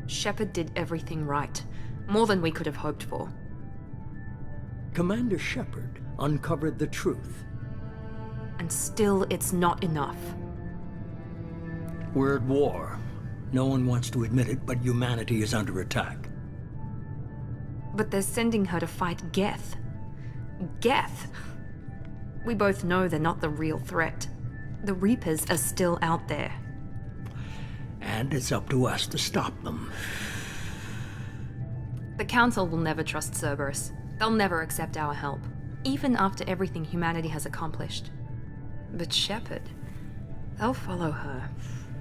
Shepard did everything right. More than we could have hoped for. Commander Shepard uncovered the truth. And still, it's not enough. We're at war. No one wants to admit it, but humanity is under attack. But they're sending her to fight Geth. Geth! We both know they're not the real threat. The Reapers are still out there. And it's up to us to stop them. The Council will never trust Cerberus. They'll never accept our help, even after everything humanity has accomplished. But Shepard, they'll follow her.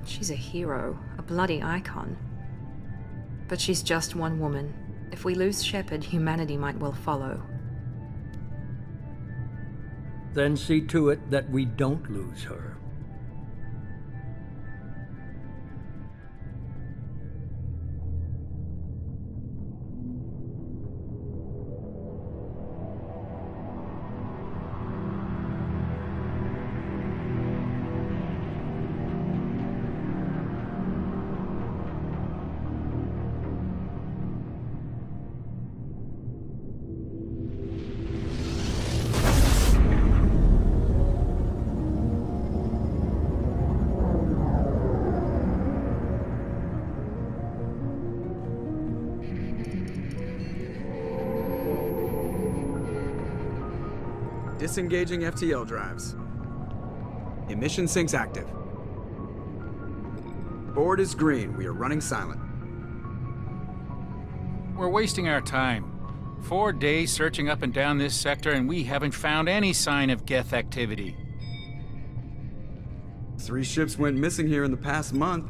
She's a hero, a bloody icon. But she's just one woman. If we lose Shepard, humanity might well follow. Then see to it that we don't lose her. Disengaging FTL drives. Emission sinks active. Board is green. We are running silent. We're wasting our time. 4 days searching up and down this sector, and we haven't found any sign of Geth activity. 3 ships went missing here in the past month.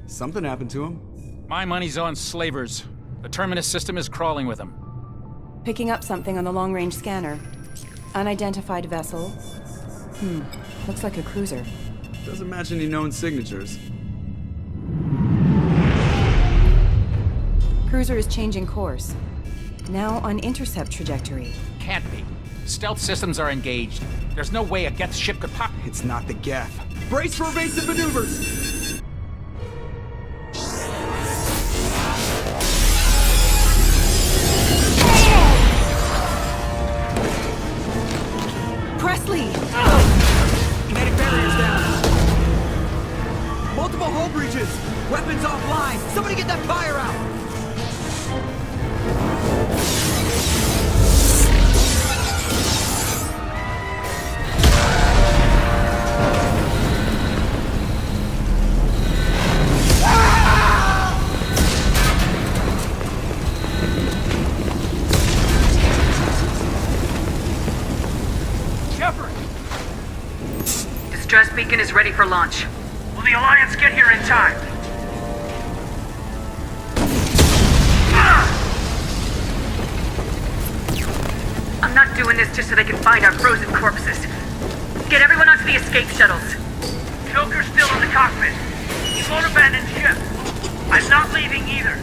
Something happened to them. My money's on slavers. The Terminus system is crawling with them. Picking up something on the long-range scanner. Unidentified vessel. Looks like a cruiser. Doesn't match any known signatures. Cruiser is changing course. Now on intercept trajectory. Can't be. Stealth systems are engaged. There's no way a Geth ship could pop. It's not the Geth. Brace for evasive maneuvers! Presley! Kinetic barriers down. Multiple hull breaches. Weapons offline. Somebody get that fire out. Distress beacon is ready for launch. Will the Alliance get here in time? I'm not doing this just so they can find our frozen corpses. Get everyone onto the escape shuttles. Joker's still in the cockpit. He won't abandon ship. I'm not leaving either.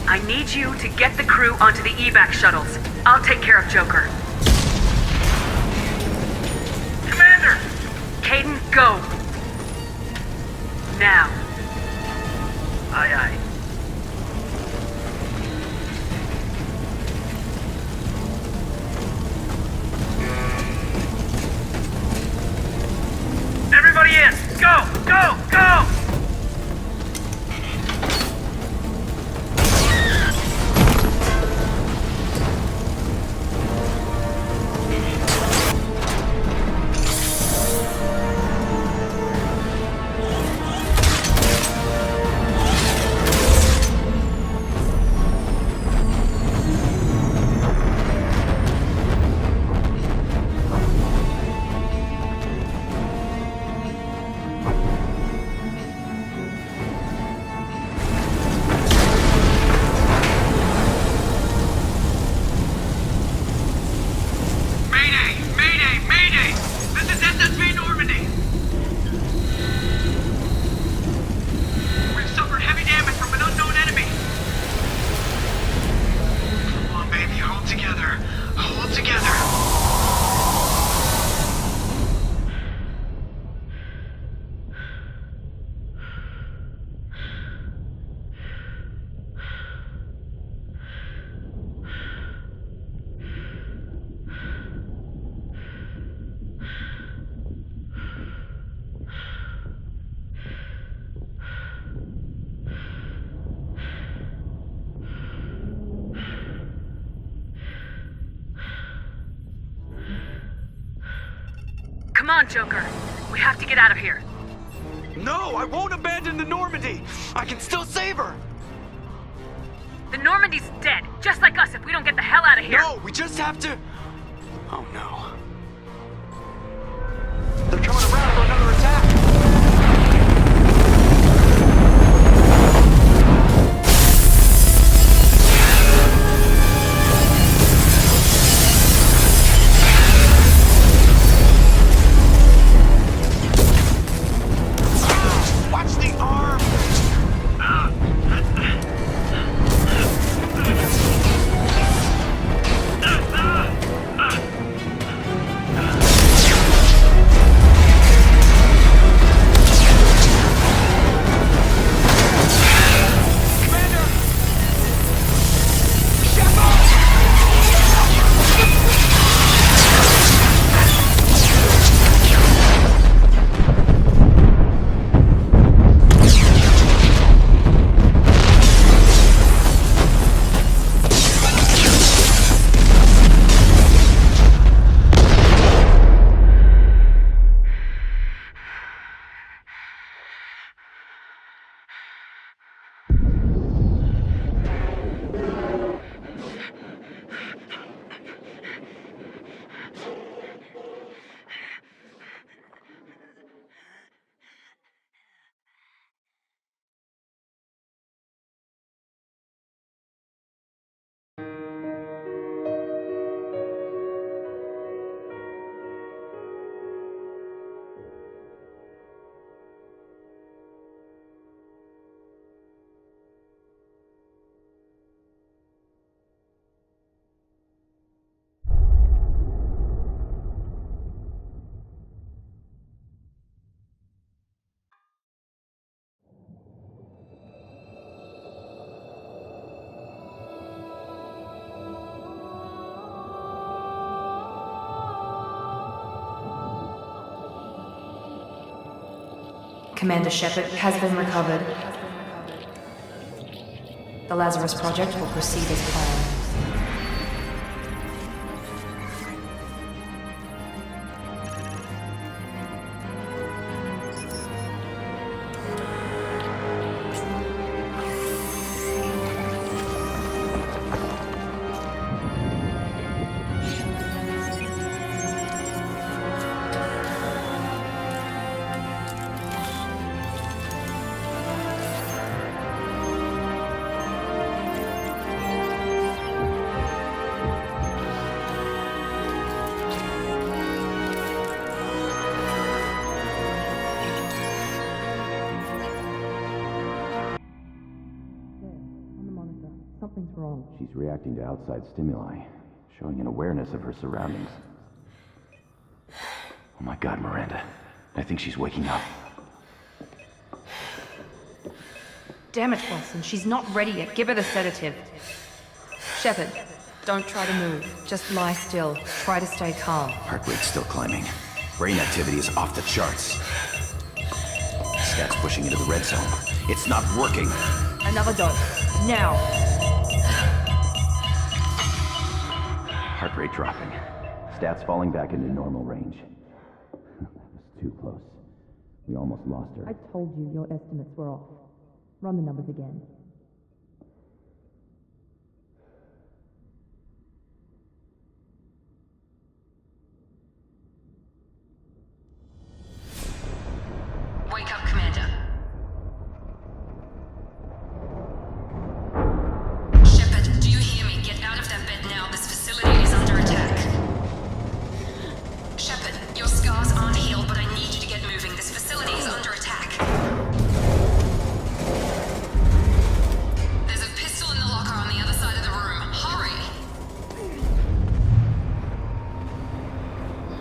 I need you to get the crew onto the evac shuttles. I'll take care of Joker. Commander! Caden, go! Now. Aye, aye. Everybody in! Go! Go! Go! Come on, Joker. We have to get out of here. No, I won't abandon the Normandy! I can still save her! The Normandy's dead, just like us if we don't get the hell out of here. No, we just have to... Oh no. They're coming around for another attack! Watch the arm! Commander Shepard has been recovered. The Lazarus Project will proceed as planned. Something's wrong. She's reacting to outside stimuli, showing an awareness of her surroundings. Oh my God, Miranda. I think she's waking up. Damn it, Wilson. She's not ready yet. Give her the sedative. Shepard, don't try to move. Just lie still. Try to stay calm. Heart rate's still climbing. Brain activity is off the charts. Stats pushing into the red zone. It's not working. Another dose. Now. Heart rate dropping. Stats falling back into normal range. That was too close. We almost lost her. I told you your estimates were off. Run the numbers again. Wake up, Commander. Shepard, do you hear me? Get out of that bed now. This facility is under attack. Shepard, your scars aren't healed, but I need you to get moving. This facility is under attack. There's a pistol in the locker on the other side of the room. Hurry!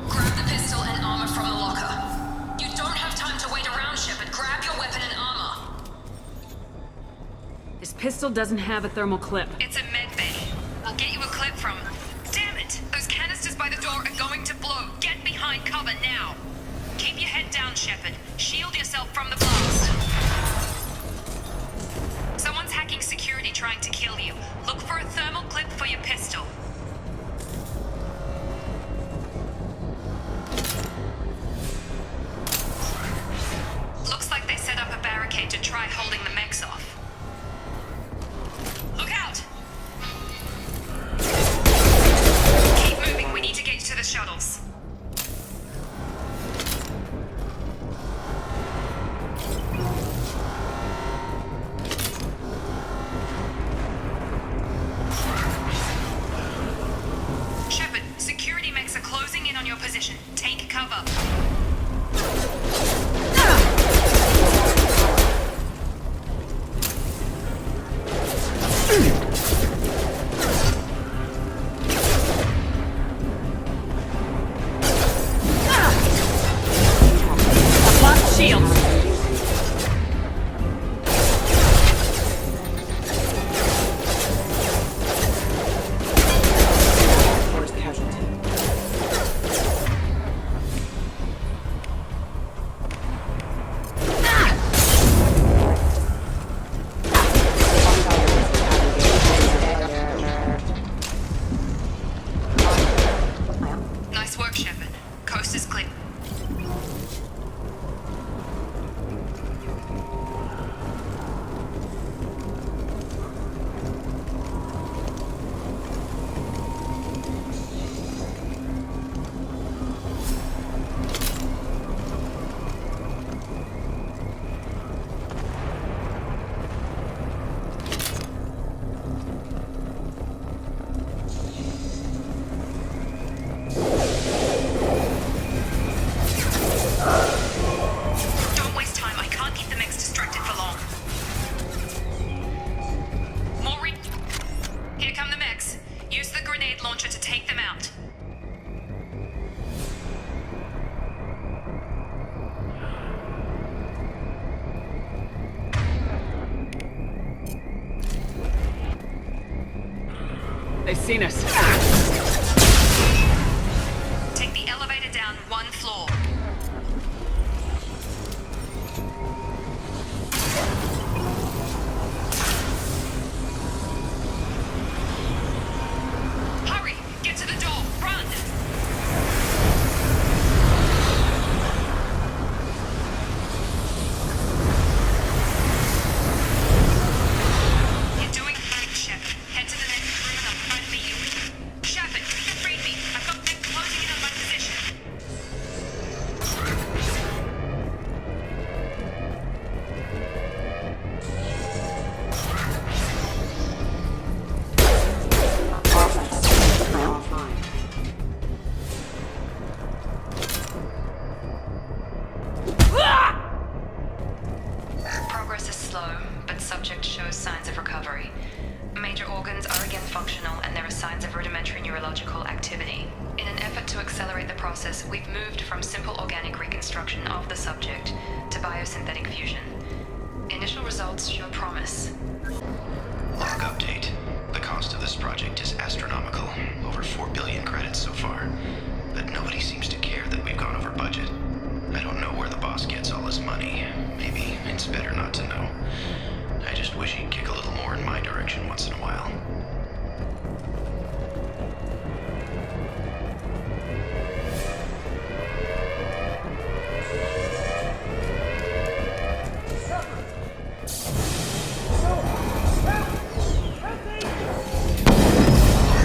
Grab the pistol and armor from the locker. You don't have time to wait around, Shepard. Grab your weapon and armor. This pistol doesn't have a thermal clip. It's a med bay. We'll get you a clip from... Damn it! Those canisters by the door are going to blow. Get behind cover now. Keep your head down, Shepard. Shield yourself from the blast. Someone's hacking security trying to kill you. Look for a thermal clip for your pistol. rocket launcher to take them out. They've seen us. Take the elevator down 1 floor. Hurry! Get to the door! Run! You're doing great, Shepard. Head to the next room and I'll try to meet you. Shepard, read me. I've got them closing in on my position. Progress is slow, but subject shows signs of recovery. Major organs are again functional, and there are signs of rudimentary neurological activity. In an effort to accelerate the process, we've moved from simple organic reconstruction of the subject to biosynthetic fusion. Initial results show promise. Log update. The cost of this project is astronomical. Over 4 billion credits so far. But nobody seems to care that we've gone over budget. I don't know where the boss gets all his money. Maybe it's better not to know. I just wish he'd kick a little more in my direction once in a while.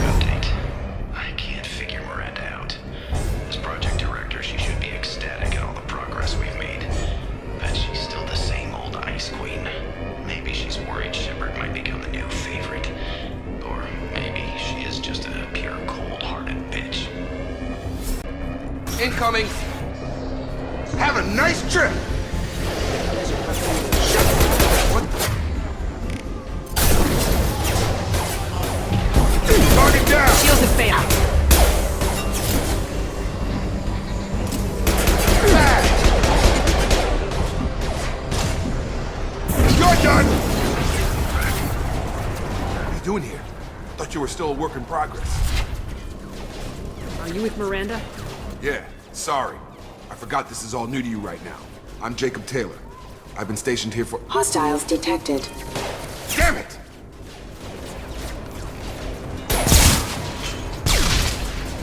Update. I can't figure Miranda out. As project director, she should be ecstatic at all the progress we've made. But she's still the same old ice queen. Maybe she's worried Shepard might become the new favorite. Or maybe she is just a pure cold-hearted bitch. Incoming! Have a nice trip! What? Target down! Shields have failed. You're done! What are you doing here? Thought you were still a work in progress. Are you with Miranda? Yeah, sorry. I forgot this is all new to you right now. I'm Jacob Taylor. I've been stationed here for— Hostiles detected. Damn it!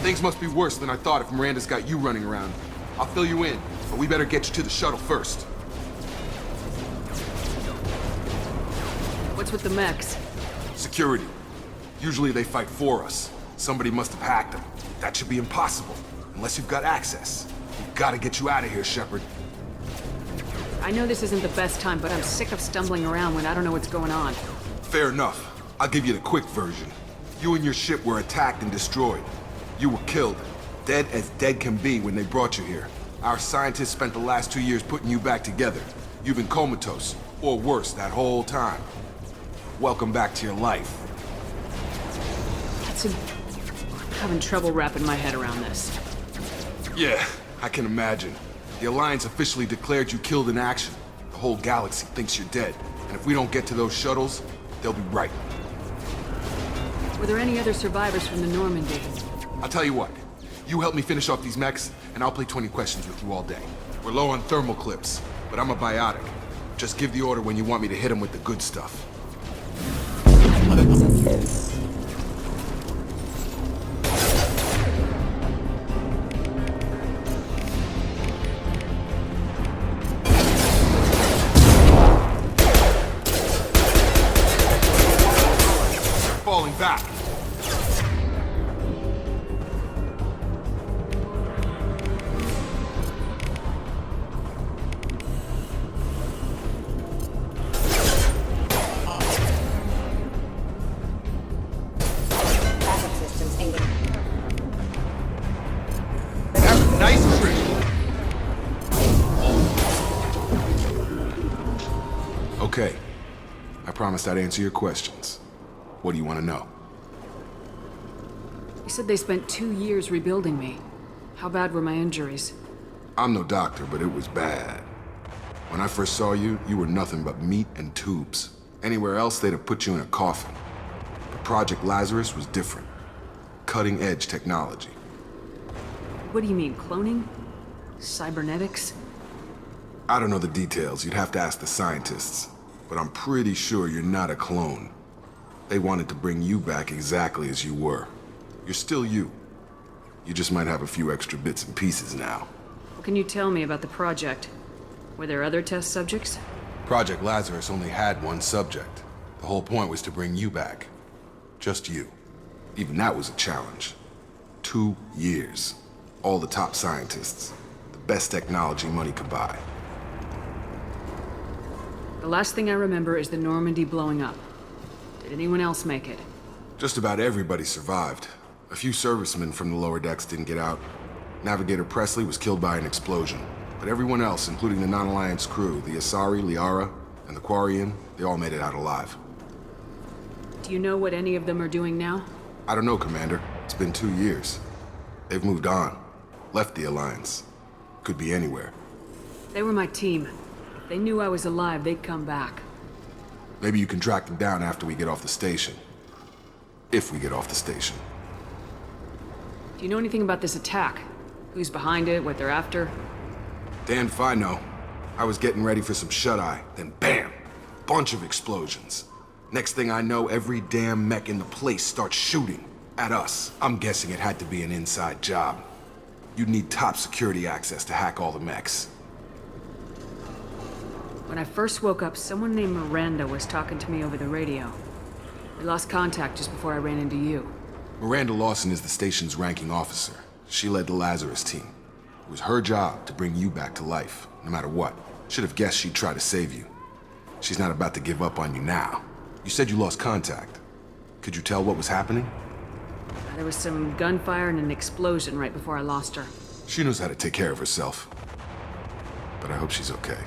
Things must be worse than I thought if Miranda's got you running around. I'll fill you in, but we better get you to the shuttle first. What's with the mechs? Security. Usually they fight for us. Somebody must have hacked them. That should be impossible, unless you've got access. We've got to get you out of here, Shepard. I know this isn't the best time, but I'm sick of stumbling around when I don't know what's going on. Fair enough. I'll give you the quick version. You and your ship were attacked and destroyed. You were killed. Dead as dead can be when they brought you here. Our scientists spent the last 2 years putting you back together. You've been comatose, or worse, that whole time. Welcome back to your life. I'm having trouble wrapping my head around this. Yeah, I can imagine. The Alliance officially declared you killed in action. The whole galaxy thinks you're dead. And if we don't get to those shuttles, they'll be right. Were there any other survivors from the Normandy? I'll tell you what. You help me finish off these mechs, and I'll play 20 questions with you all day. We're low on thermal clips, but I'm a biotic. Just give the order when you want me to hit them with the good stuff. Falling back. Have a nice trip. Okay. I promised I'd answer your questions. What do you want to know? You said they spent 2 years rebuilding me. How bad were my injuries? I'm no doctor, but it was bad. When I first saw you, you were nothing but meat and tubes. Anywhere else, they'd have put you in a coffin. But Project Lazarus was different. Cutting-edge technology. What do you mean, cloning? Cybernetics? I don't know the details. You'd have to ask the scientists. But I'm pretty sure you're not a clone. They wanted to bring you back exactly as you were. You're still you. You just might have a few extra bits and pieces now. What can you tell me about the project? Were there other test subjects? Project Lazarus only had one subject. The whole point was to bring you back. Just you. Even that was a challenge. 2 years. All the top scientists. The best technology money could buy. The last thing I remember is the Normandy blowing up. Did anyone else make it? Just about everybody survived. A few servicemen from the lower decks didn't get out. Navigator Presley was killed by an explosion. But everyone else, including the non-Alliance crew, the Asari, Liara, and the Quarian, they all made it out alive. Do you know what any of them are doing now? I don't know, Commander. It's been 2 years. They've moved on. Left the Alliance. Could be anywhere. They were my team. If they knew I was alive, they'd come back. Maybe you can track them down after we get off the station. If we get off the station. Do you know anything about this attack? Who's behind it, what they're after? Damned if I know. I was getting ready for some shut-eye, then bam! Bunch of explosions. Next thing I know, every damn mech in the place starts shooting. At us. I'm guessing it had to be an inside job. You'd need top security access to hack all the mechs. When I first woke up, someone named Miranda was talking to me over the radio. We lost contact just before I ran into you. Miranda Lawson is the station's ranking officer. She led the Lazarus team. It was her job to bring you back to life, no matter what. Should have guessed she'd try to save you. She's not about to give up on you now. You said you lost contact. Could you tell what was happening? There was some gunfire and an explosion right before I lost her. She knows how to take care of herself. But I hope she's okay.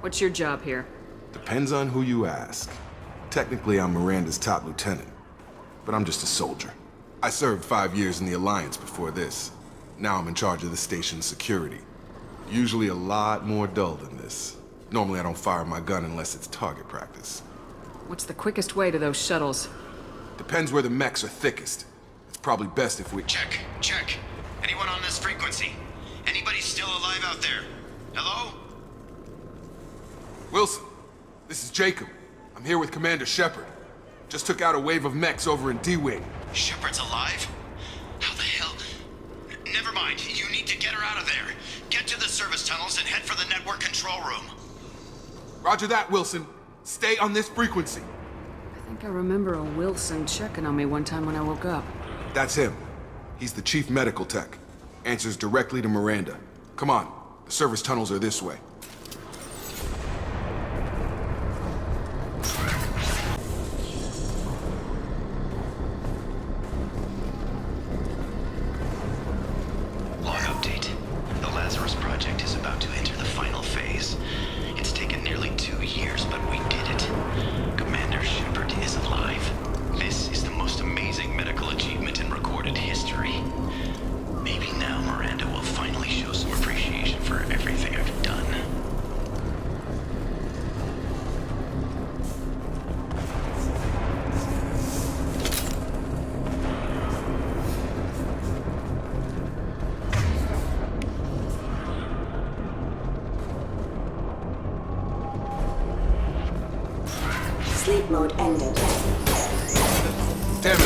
What's your job here? Depends on who you ask. Technically, I'm Miranda's top lieutenant. But I'm just a soldier. I served 5 years in the Alliance before this. Now I'm in charge of the station's security. Usually a lot more dull than this. Normally I don't fire my gun unless it's target practice. What's the quickest way to those shuttles? Depends where the mechs are thickest. It's probably best if we... Check. Anyone on this frequency? Anybody still alive out there? Hello? Wilson, this is Jacob. I'm here with Commander Shepard. Just took out a wave of mechs over in D-Wing. Shepard's alive? How the hell? Never mind. You need to get her out of there. Get to the service tunnels and head for the network control room. Roger that, Wilson. Stay on this frequency. I think I remember a Wilson checking on me one time when I woke up. That's him. He's the chief medical tech. Answers directly to Miranda. Come on. The service tunnels are this way. Log update. The Lazarus project is about to enter the final phase. It's taken nearly 2 years, but we did it. Commander Shepard is alive. This is the most amazing medical achievement in recorded history. Maybe now Miranda will finally show some appreciation for everything I've done. Sleep mode ended. Damn it!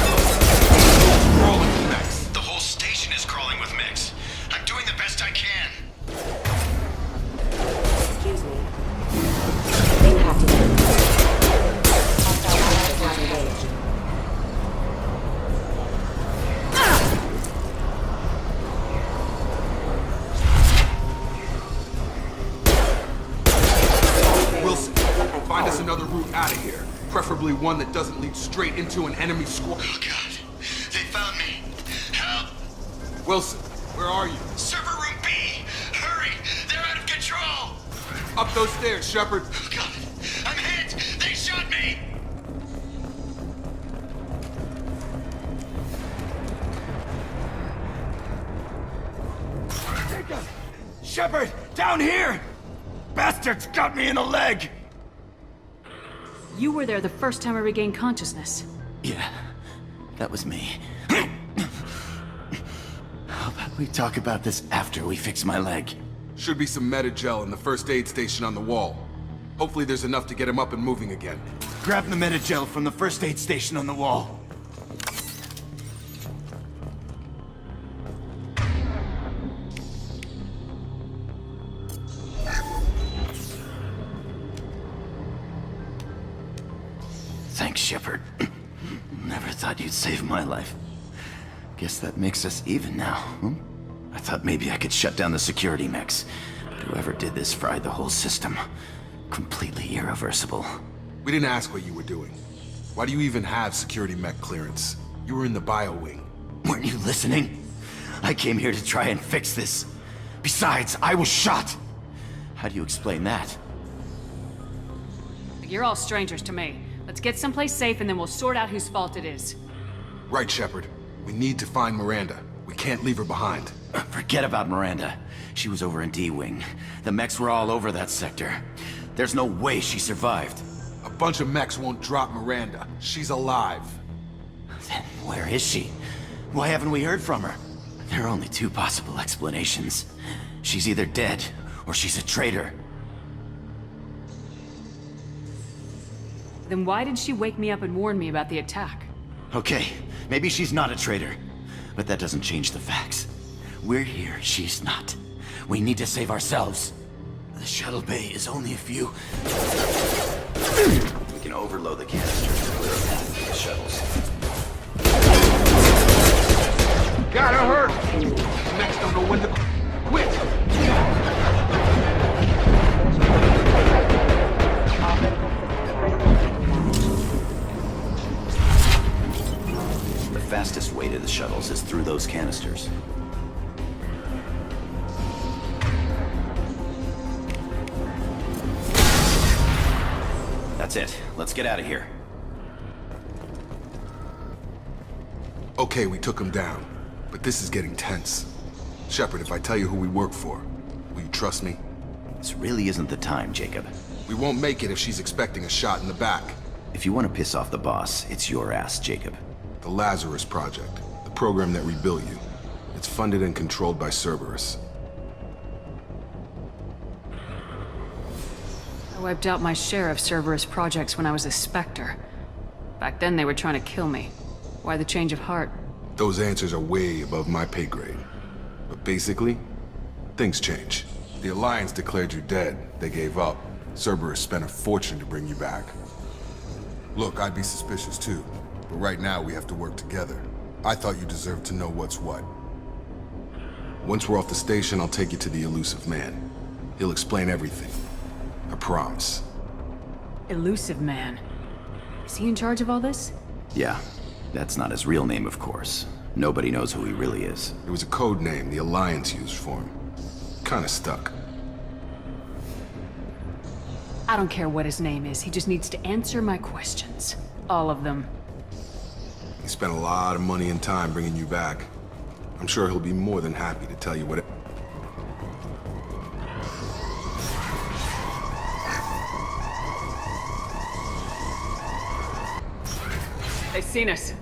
Crawling with mechs. The whole station is crawling with mechs. I'm doing the best I can. Excuse me. Impacted. Hostile access not engaged. Wilson, find us another route out of here. Preferably one that doesn't lead straight into an enemy squad. Oh God, they found me. Help! Wilson, where are you? Server room B! Hurry! They're out of control! Up those stairs, Shepard. Oh God, I'm hit! They shot me! Shepard! Down here! Bastards got me in the leg! You were there the first time I regained consciousness. Yeah, that was me. How about we talk about this after we fix my leg? Should be some Metagel in the first aid station on the wall. Hopefully there's enough to get him up and moving again. Grab the Metagel from the first aid station on the wall. Thanks, Shepard. Never thought you'd save my life. Guess that makes us even now, hmm? I thought maybe I could shut down the security mechs, but whoever did this fried the whole system. Completely irreversible. We didn't ask what you were doing. Why do you even have security mech clearance? You were in the bio wing. Weren't you listening? I came here to try and fix this. Besides, I was shot. How do you explain that? You're all strangers to me. Let's get someplace safe and then we'll sort out whose fault it is. Right, Shepard. We need to find Miranda. We can't leave her behind. Forget about Miranda. She was over in D-Wing. The mechs were all over that sector. There's no way she survived. A bunch of mechs won't drop Miranda. She's alive. Then where is she? Why haven't we heard from her? There are only two possible explanations. She's either dead, or she's a traitor. Then why did she wake me up and warn me about the attack? Okay, maybe she's not a traitor. But that doesn't change the facts. We're here, she's not. We need to save ourselves. The shuttle bay is only a few... We can overload the canisters to clear a path for the shuttles. Gotta hurt! The mechs don't know when to quit! The fastest way to the shuttles is through those canisters. That's it. Let's get out of here. Okay, we took him down. But this is getting tense. Shepard, if I tell you who we work for, will you trust me? This really isn't the time, Jacob. We won't make it if she's expecting a shot in the back. If you want to piss off the boss, it's your ass, Jacob. The Lazarus Project, the program that rebuilt you. It's funded and controlled by Cerberus. I wiped out my share of Cerberus projects when I was a Spectre. Back then they were trying to kill me. Why the change of heart? Those answers are way above my pay grade. But basically, things change. The Alliance declared you dead. They gave up. Cerberus spent a fortune to bring you back. Look, I'd be suspicious too. But right now we have to work together. I thought you deserved to know what's what. Once we're off the station, I'll take you to the Elusive Man. He'll explain everything. I promise. Elusive Man. Is he in charge of all this? Yeah. That's not his real name, of course. Nobody knows who he really is. It was a code name the Alliance used for him. Kinda stuck. I don't care what his name is. He just needs to answer my questions. All of them. He spent a lot of money and time bringing you back. I'm sure he'll be more than happy to tell you what it... They've seen us.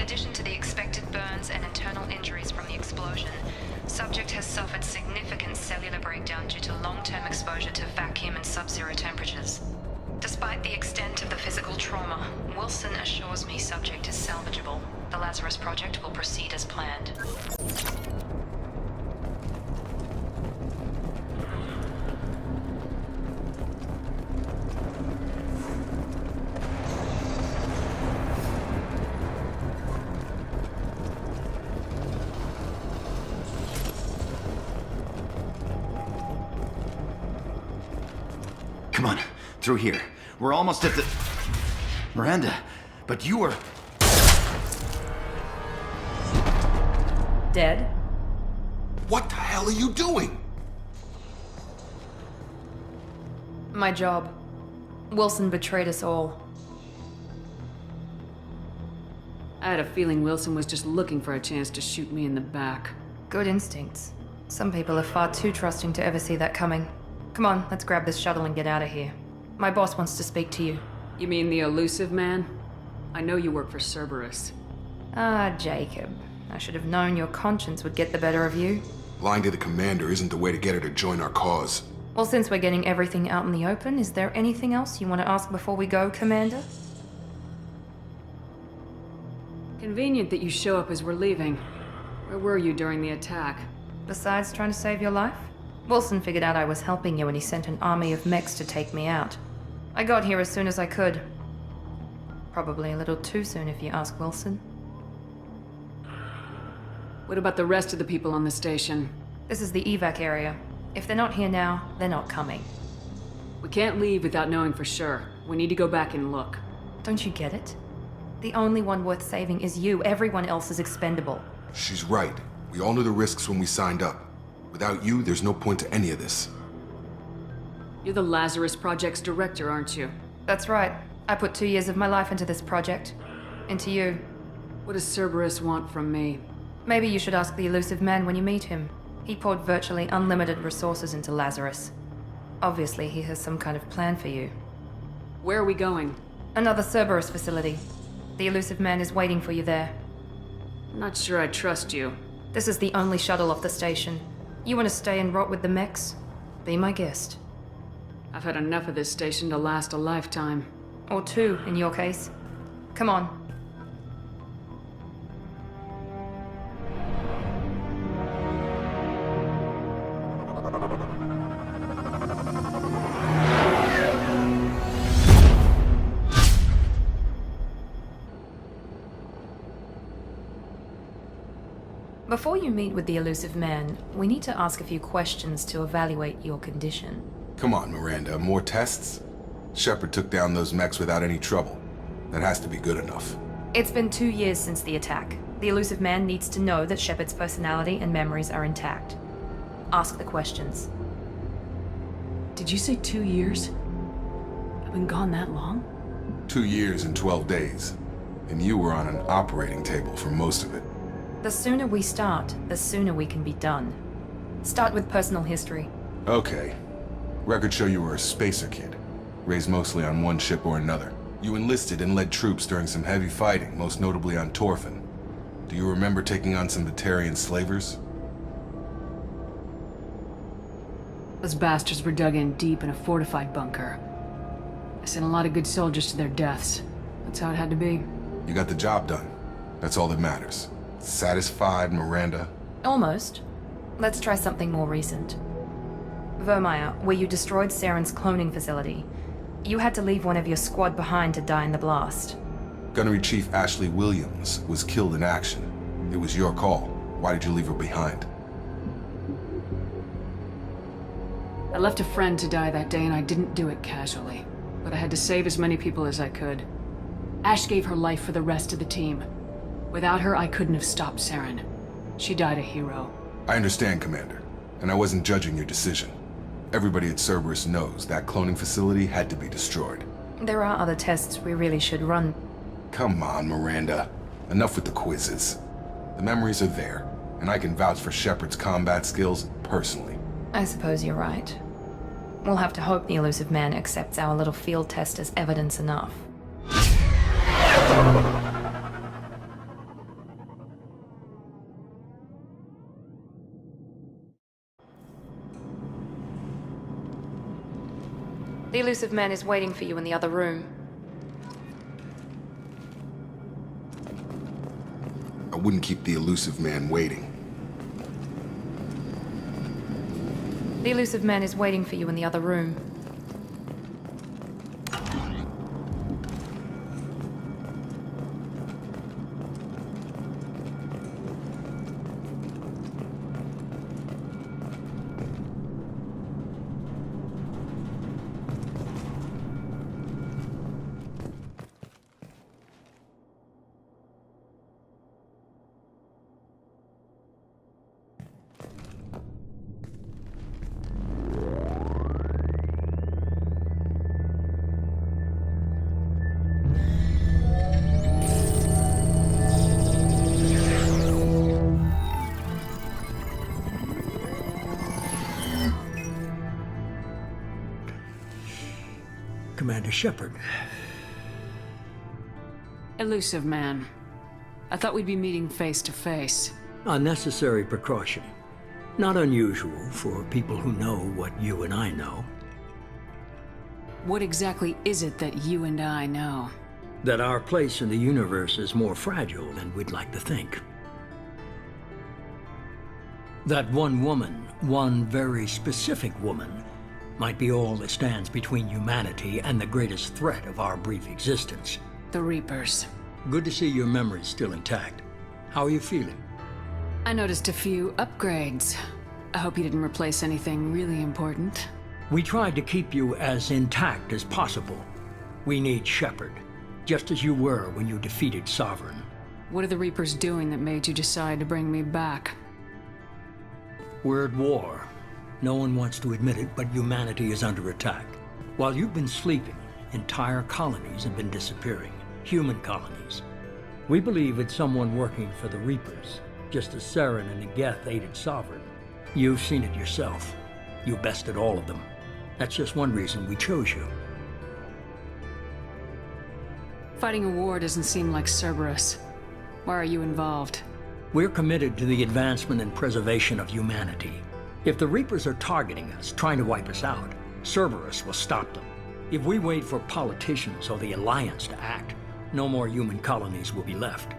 addition to the expected burns and internal injuries from the explosion, subject has suffered significant cellular breakdown due to long-term exposure to vacuum and sub-zero temperatures. Despite the extent of the physical trauma, Wilson assures me subject is salvageable. The Lazarus Project will proceed as planned. Come on, through here. We're almost at the... Miranda, but you are... Dead? What the hell are you doing? My job. Wilson betrayed us all. I had a feeling Wilson was just looking for a chance to shoot me in the back. Good instincts. Some people are far too trusting to ever see that coming. Come on, let's grab this shuttle and get out of here. My boss wants to speak to you. You mean the elusive man? I know you work for Cerberus. Ah, Jacob. I should have known your conscience would get the better of you. Lying to the commander isn't the way to get her to join our cause. Well, since we're getting everything out in the open, is there anything else you want to ask before we go, Commander? Convenient that you show up as we're leaving. Where were you during the attack? Besides trying to save your life? Wilson figured out I was helping you and he sent an army of mechs to take me out. I got here as soon as I could. Probably a little too soon if you ask Wilson. What about the rest of the people on the station? This is the evac area. If they're not here now, they're not coming. We can't leave without knowing for sure. We need to go back and look. Don't you get it? The only one worth saving is you. Everyone else is expendable. She's right. We all knew the risks when we signed up. Without you, there's no point to any of this. You're the Lazarus Project's director, aren't you? That's right. I put 2 years of my life into this project. Into you. What does Cerberus want from me? Maybe you should ask the elusive man when you meet him. He poured virtually unlimited resources into Lazarus. Obviously, he has some kind of plan for you. Where are we going? Another Cerberus facility. The elusive man is waiting for you there. I'm not sure I trust you. This is the only shuttle off the station. You want to stay and rot with the mechs? Be my guest. I've had enough of this station to last a lifetime. Or 2, in your case. Come on. Before you meet with the elusive man, we need to ask a few questions to evaluate your condition. Come on, Miranda. More tests? Shepard took down those mechs without any trouble. That has to be good enough. It's been 2 years since the attack. The elusive man needs to know that Shepard's personality and memories are intact. Ask the questions. Did you say 2 years? I've been gone that long? 2 years and 12 days. And you were on an operating table for most of it. The sooner we start, the sooner we can be done. Start with personal history. Okay. Records show you were a spacer kid. Raised mostly on one ship or another. You enlisted and led troops during some heavy fighting, most notably on Torfin. Do you remember taking on some Batarian slavers? Those bastards were dug in deep in a fortified bunker. I sent a lot of good soldiers to their deaths. That's how it had to be. You got the job done. That's all that matters. Satisfied, Miranda? Almost. Let's try something more recent. Vermeer, where you destroyed Saren's cloning facility. You had to leave one of your squad behind to die in the blast. Gunnery Chief Ashley Williams was killed in action. It was your call. Why did you leave her behind? I left a friend to die that day and I didn't do it casually. But I had to save as many people as I could. Ash gave her life for the rest of the team. Without her, I couldn't have stopped Saren. She died a hero. I understand, Commander. And I wasn't judging your decision. Everybody at Cerberus knows that cloning facility had to be destroyed. There are other tests we really should run. Come on, Miranda. Enough with the quizzes. The memories are there, and I can vouch for Shepard's combat skills personally. I suppose you're right. We'll have to hope the elusive man accepts our little field test as evidence enough. The elusive man is waiting for you in the other room. I wouldn't keep the elusive man waiting. The elusive man is waiting for you in the other room. Commander Shepard. Elusive man. I thought we'd be meeting face to face. A necessary precaution. Not unusual for people who know what you and I know. What exactly is it that you and I know? That our place in the universe is more fragile than we'd like to think. That one woman, one very specific woman, might be all that stands between humanity and the greatest threat of our brief existence. The Reapers. Good to see your memory's still intact. How are you feeling? I noticed a few upgrades. I hope you didn't replace anything really important. We tried to keep you as intact as possible. We need Shepard, just as you were when you defeated Sovereign. What are the Reapers doing that made you decide to bring me back? We're at war. No one wants to admit it, but humanity is under attack. While you've been sleeping, entire colonies have been disappearing. Human colonies. We believe it's someone working for the Reapers, just as Saren and Negeth aided Sovereign. You've seen it yourself. You bested all of them. That's just one reason we chose you. Fighting a war doesn't seem like Cerberus. Why are you involved? We're committed to the advancement and preservation of humanity. If the Reapers are targeting us, trying to wipe us out, Cerberus will stop them. If we wait for politicians or the Alliance to act, no more human colonies will be left.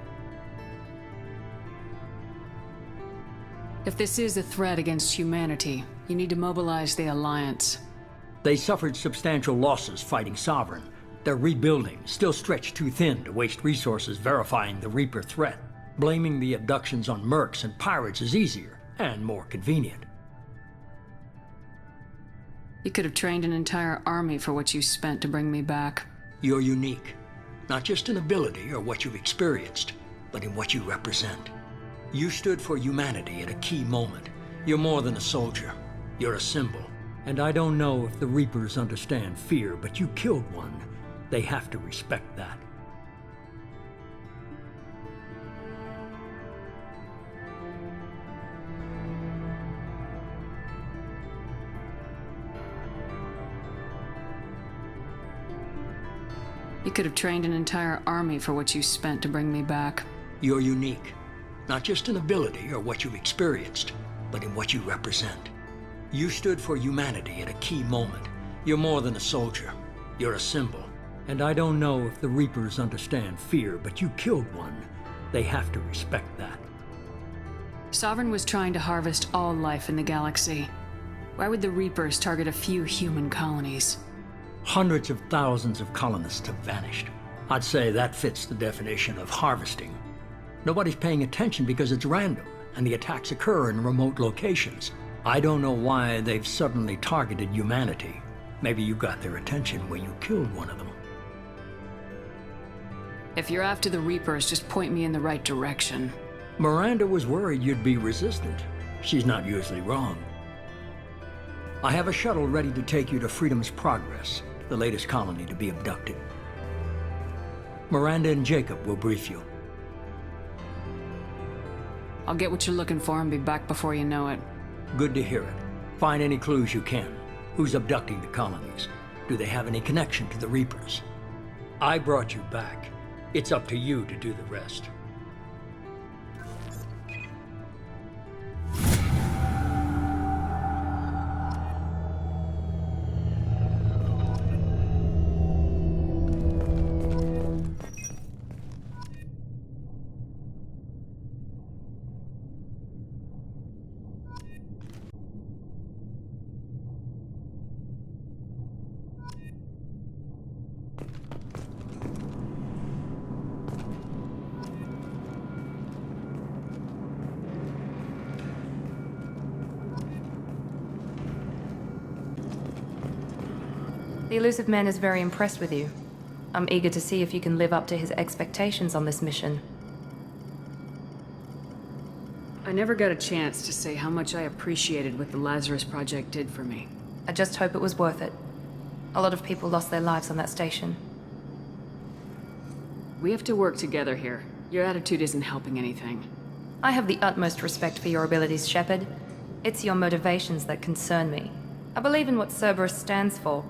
If this is a threat against humanity, you need to mobilize the Alliance. They suffered substantial losses fighting Sovereign. They're rebuilding, still stretched too thin to waste resources verifying the Reaper threat. Blaming the abductions on mercs and pirates is easier and more convenient. You could have trained an entire army for what you spent to bring me back. You're unique, not just in ability or what you've experienced, but in what you represent. You stood for humanity at a key moment. You're more than a soldier. You're a symbol. And I don't know if the Reapers understand fear, but you killed one. They have to respect that. You could have trained an entire army for what you spent to bring me back. You're unique, not just in ability or what you've experienced, but in what you represent. You stood for humanity at a key moment. You're more than a soldier. You're a symbol. And I don't know if the Reapers understand fear, but you killed one. They have to respect that. Sovereign was trying to harvest all life in the galaxy. Why would the Reapers target a few human colonies? Hundreds of thousands of colonists have vanished. I'd say that fits the definition of harvesting. Nobody's paying attention because it's random, and the attacks occur in remote locations. I don't know why they've suddenly targeted humanity. Maybe you got their attention when you killed one of them. If you're after the Reapers, just point me in the right direction. Miranda was worried you'd be resistant. She's not usually wrong. I have a shuttle ready to take you to Freedom's Progress, the latest colony to be abducted. Miranda and Jacob will brief you. I'll get what you're looking for and be back before you know it. Good to hear it. Find any clues you can. Who's abducting the colonies? Do they have any connection to the Reapers? I brought you back. It's up to you to do the rest. The elusive man is very impressed with you. I'm eager to see if you can live up to his expectations on this mission. I never got a chance to say how much I appreciated what the Lazarus Project did for me. I just hope it was worth it. A lot of people lost their lives on that station. We have to work together here. Your attitude isn't helping anything. I have the utmost respect for your abilities, Shepard. It's your motivations that concern me. I believe in what Cerberus stands for.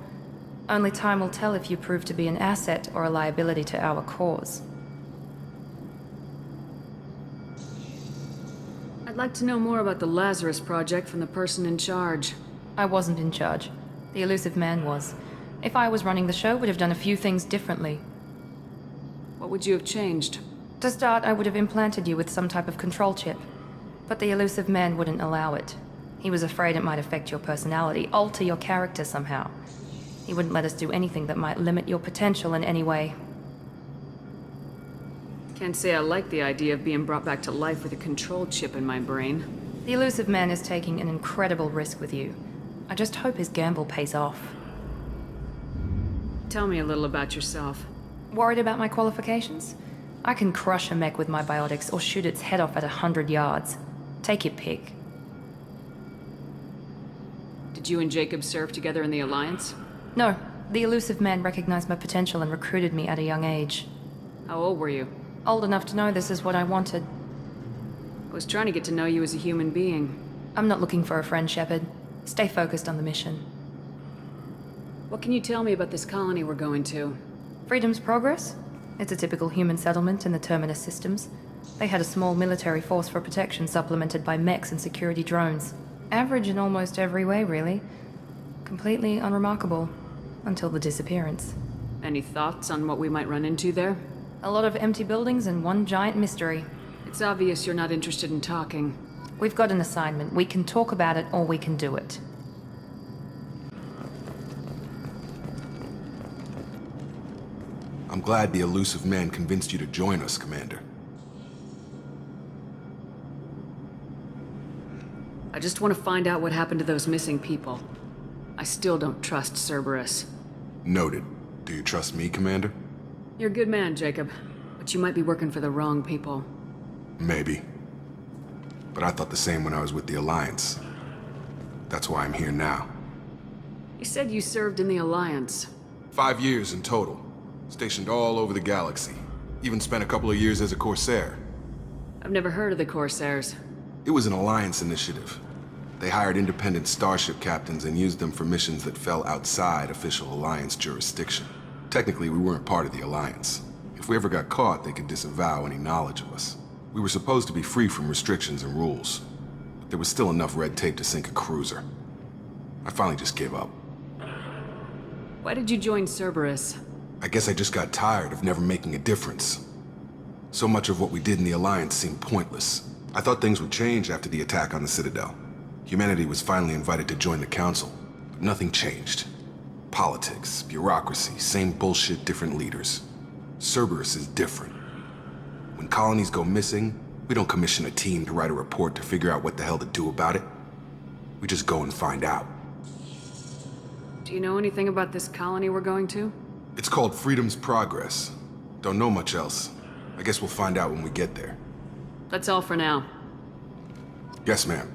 Only time will tell if you prove to be an asset or a liability to our cause. I'd like to know more about the Lazarus Project from the person in charge. I wasn't in charge. The elusive man was. If I was running the show, would have done a few things differently. What would you have changed? To start, I would have implanted you with some type of control chip. But the elusive man wouldn't allow it. He was afraid it might affect your personality, alter your character somehow. He wouldn't let us do anything that might limit your potential in any way. Can't say I like the idea of being brought back to life with a control chip in my brain. The elusive man is taking an incredible risk with you. I just hope his gamble pays off. Tell me a little about yourself. Worried about my qualifications? I can crush a mech with my biotics or shoot its head off at 100 yards. Take your pick. Did you and Jacob serve together in the Alliance? No, the elusive man recognized my potential and recruited me at a young age. How old were you? Old enough to know this is what I wanted. I was trying to get to know you as a human being. I'm not looking for a friend, Shepard. Stay focused on the mission. What can you tell me about this colony we're going to? Freedom's Progress? It's a typical human settlement in the Terminus systems. They had a small military force for protection supplemented by mechs and security drones. Average in almost every way, really. Completely unremarkable. Until the disappearance. Any thoughts on what we might run into there? A lot of empty buildings and one giant mystery. It's obvious you're not interested in talking. We've got an assignment. We can talk about it or we can do it. I'm glad the elusive man convinced you to join us, Commander. I just want to find out what happened to those missing people. I still don't trust Cerberus. Noted. Do you trust me, Commander? You're a good man, Jacob. But you might be working for the wrong people. Maybe. But I thought the same when I was with the Alliance. That's why I'm here now. You said you served in the Alliance. 5 years in total. Stationed all over the galaxy. Even spent a couple of years as a Corsair. I've never heard of the Corsairs. It was an Alliance initiative. They hired independent starship captains and used them for missions that fell outside official Alliance jurisdiction. Technically, we weren't part of the Alliance. If we ever got caught, they could disavow any knowledge of us. We were supposed to be free from restrictions and rules. But there was still enough red tape to sink a cruiser. I finally just gave up. Why did you join Cerberus? I guess I just got tired of never making a difference. So much of what we did in the Alliance seemed pointless. I thought things would change after the attack on the Citadel. Humanity was finally invited to join the Council, but nothing changed. Politics, bureaucracy, same bullshit, different leaders. Cerberus is different. When colonies go missing, we don't commission a team to write a report to figure out what the hell to do about it. We just go and find out. Do you know anything about this colony we're going to? It's called Freedom's Progress. Don't know much else. I guess we'll find out when we get there. That's all for now. Yes, ma'am.